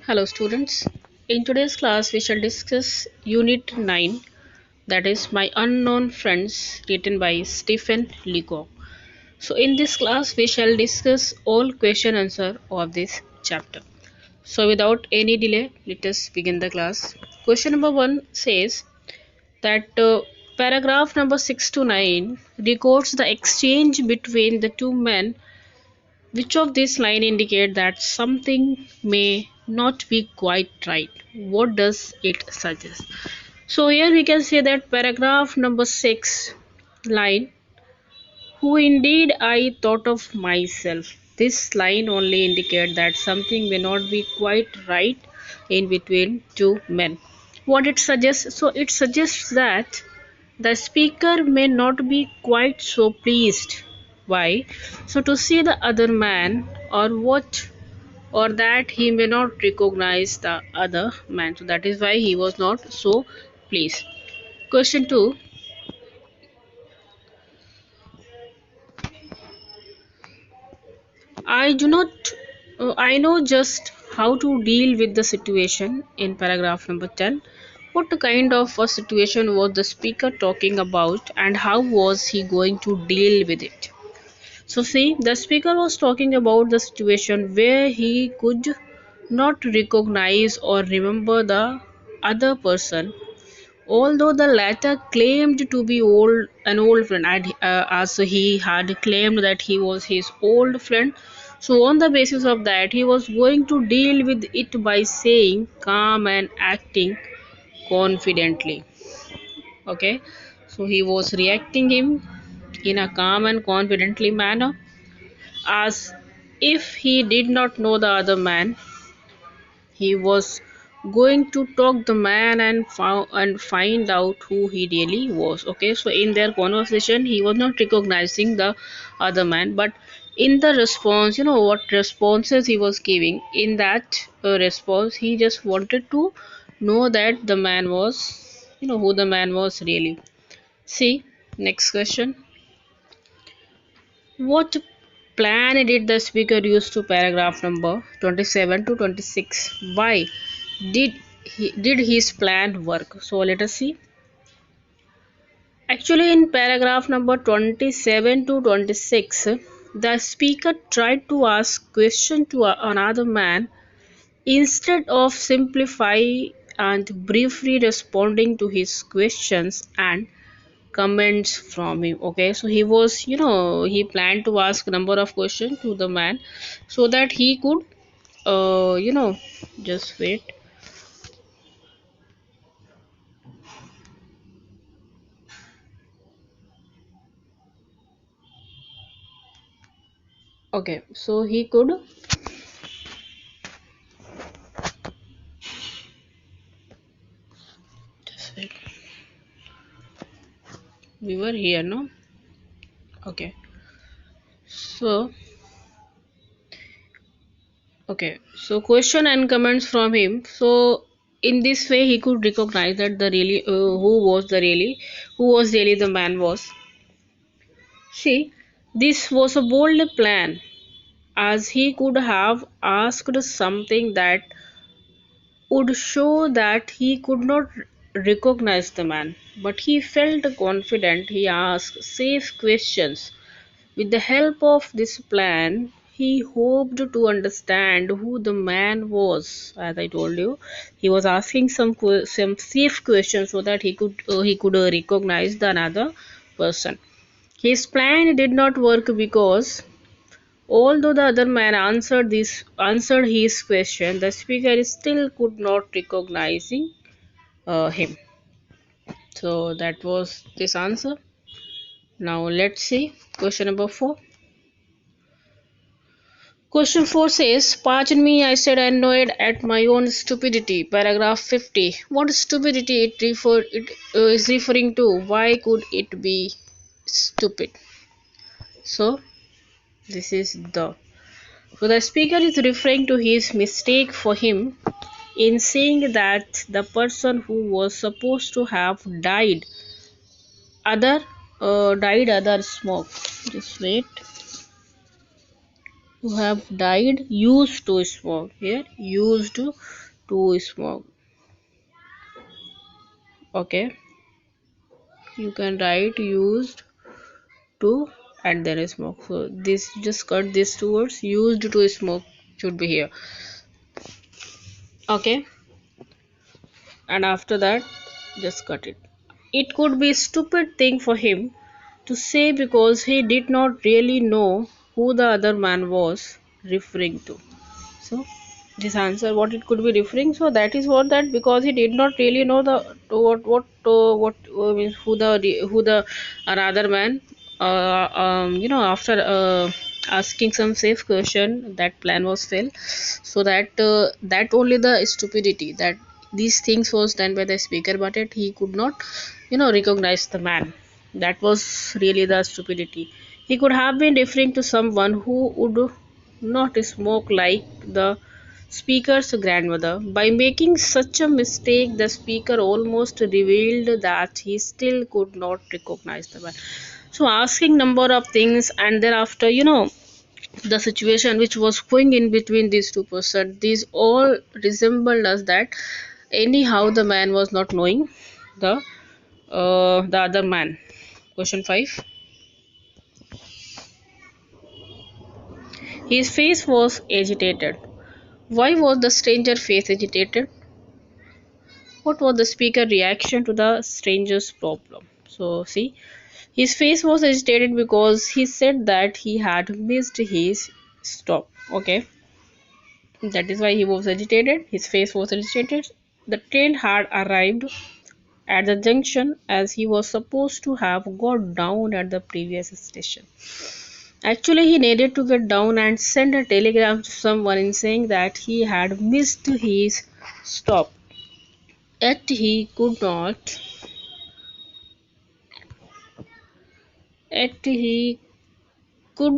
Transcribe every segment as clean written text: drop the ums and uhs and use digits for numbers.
Hello students. In today's class we shall discuss Unit 9, that is My Unknown Friends, written by Stephen Leacock. So in this class we shall discuss all question answer of this chapter. So without any delay let us begin the class. Question number 1 says that paragraph number 6 to 9 records the exchange between the two men. Which of these lines indicate that something may not be quite right? What does it suggest? So here we can say that paragraph number 6 line, who indeed I thought of myself. This line only indicates that something may not be quite right in between two men. What it suggests? So it suggests that the speaker may not be quite so pleased. Why? So to see the other man, or what, or that he may not recognize the other man. So that is why he was not so pleased. Question 2. I do not I know just how to deal with the situation in paragraph number 10. What kind of a situation was the speaker talking about and how was he going to deal with it? So, see, the speaker was talking about the situation where he could not recognize or remember the other person, although the latter claimed to be an old friend, and as he had claimed that he was his old friend. So, on the basis of that, he was going to deal with it by saying calm and acting confidently. Okay, so he was reacting him in a calm and confidently manner as if he did not know the other man. He was going to talk the man and find out who he really was. Okay, so in their conversation, he was not recognizing the other man, but in the response, what responses he was giving in that response, he just wanted to know that the man was, who the man was really. See, next question. What plan did the speaker use to paragraph number 27 to 26? Why did did his plan work? So let us see. Actually, in paragraph number 27 to 26, the speaker tried to ask question to another man instead of simplify and briefly responding to his questions and comments from him. Okay, so he was, he planned to ask number of questions to the man so that he could just wait. Okay, so he could just wait. We were here, no? Okay, so okay, so question and comments from him. So in this way he could recognize that the really who was really the man was. See, this was a bold plan, as he could have asked something that would show that he could not recognize the man. But he felt confident. He asked safe questions. With the help of this plan, he hoped to understand who the man was. As I told you, he was asking some safe questions so that he could recognize the another person. His plan did not work because although the other man answered his question, the speaker still could not recognizing him. So that was this answer. Now let's see question number 4. Question 4 says, "Pardon me," I said, annoyed at my own stupidity. Paragraph 50. What stupidity it is referring to? Why could it be stupid? So this is the. So the speaker is referring to his mistake for him in saying that the person who was supposed to have other died other smoke. Just wait. who have died used to smoke. Here, used to smoke. Okay, you can write used to and then smoke. So this, just cut these two words. Used to smoke should be here. Okay, and after that, just cut it. It could be a stupid thing for him to say because he did not really know who the other man was referring to. So this answer what it could be referring, so that is what, that because he did not really know the what means who the another man, after asking some safe question, that plan was failed. So that only the stupidity, that these things was done by the speaker, but it, he could not recognize the man. That was really the stupidity. He could have been referring to someone who would not smoke like the speaker's grandmother. By making such a mistake, the speaker almost revealed that he still could not recognize the man. So asking number of things, and thereafter, the situation which was going in between these two persons, these all resembled us that anyhow the man was not knowing the the other man. Question 5. His face was agitated. Why was the stranger face agitated? What was the speaker reaction to the stranger's problem? So see, his face was agitated because he said that he had missed his stop. Okay, that is why he was agitated. His face was agitated. The train had arrived at the junction as he was supposed to have got down at the previous station. Actually, he needed to get down and send a telegram to someone in saying that he had missed his stop. Yet he could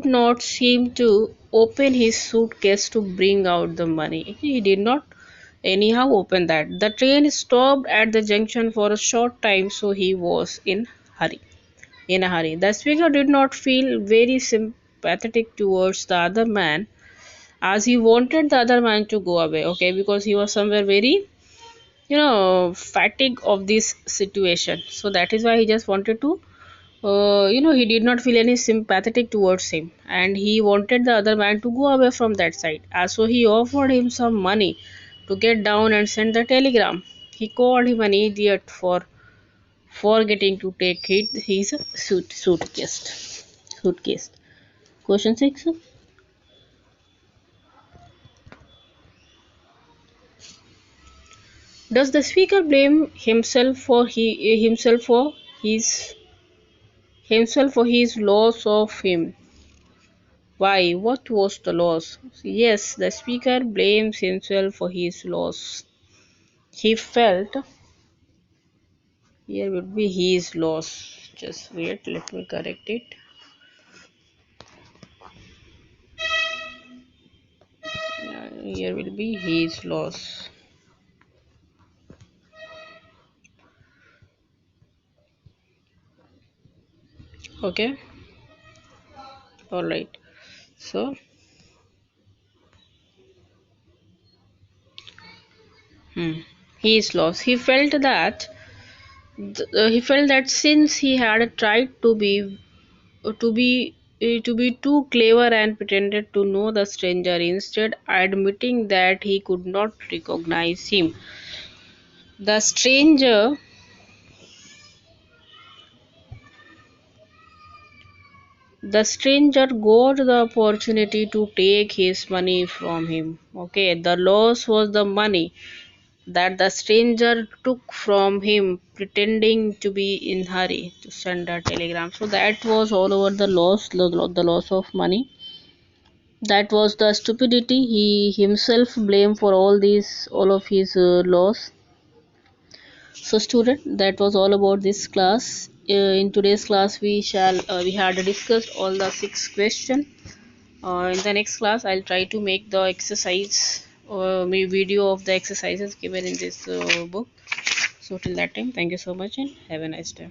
not seem to open his suitcase to bring out the money. He did not anyhow open that. The train stopped at the junction for a short time, so he was in a hurry. The speaker did not feel very sympathetic towards the other man, as he wanted the other man to go away. Okay, because he was somewhere very fatigue of this situation. So that is why he just wanted to he did not feel any sympathetic towards him, and he wanted the other man to go away from that side. So he offered him some money to get down and send the telegram. He called him an idiot for forgetting to take his suitcase. Question 6. Does the speaker blame his himself for his loss of him? Why? What was the loss? Yes, the speaker blames himself for his loss. He felt, here would be his loss. Just wait, let me correct it. Here will be his loss. Okay, alright. So, his loss. He felt that since he had tried to be too clever and pretended to know the stranger instead admitting that he could not recognize him, the stranger got the opportunity to take his money from him. Okay, the loss was the money that the stranger took from him pretending to be in hurry to send a telegram. So that was all over the loss, the loss of money. That was the stupidity. He himself blamed for all of his loss. So student, that was all about this class. In today's class we had discussed all the 6 questions. In the next class I'll try to make the exercise or video of the exercises given in this book. So till that time, thank you so much and have a nice day.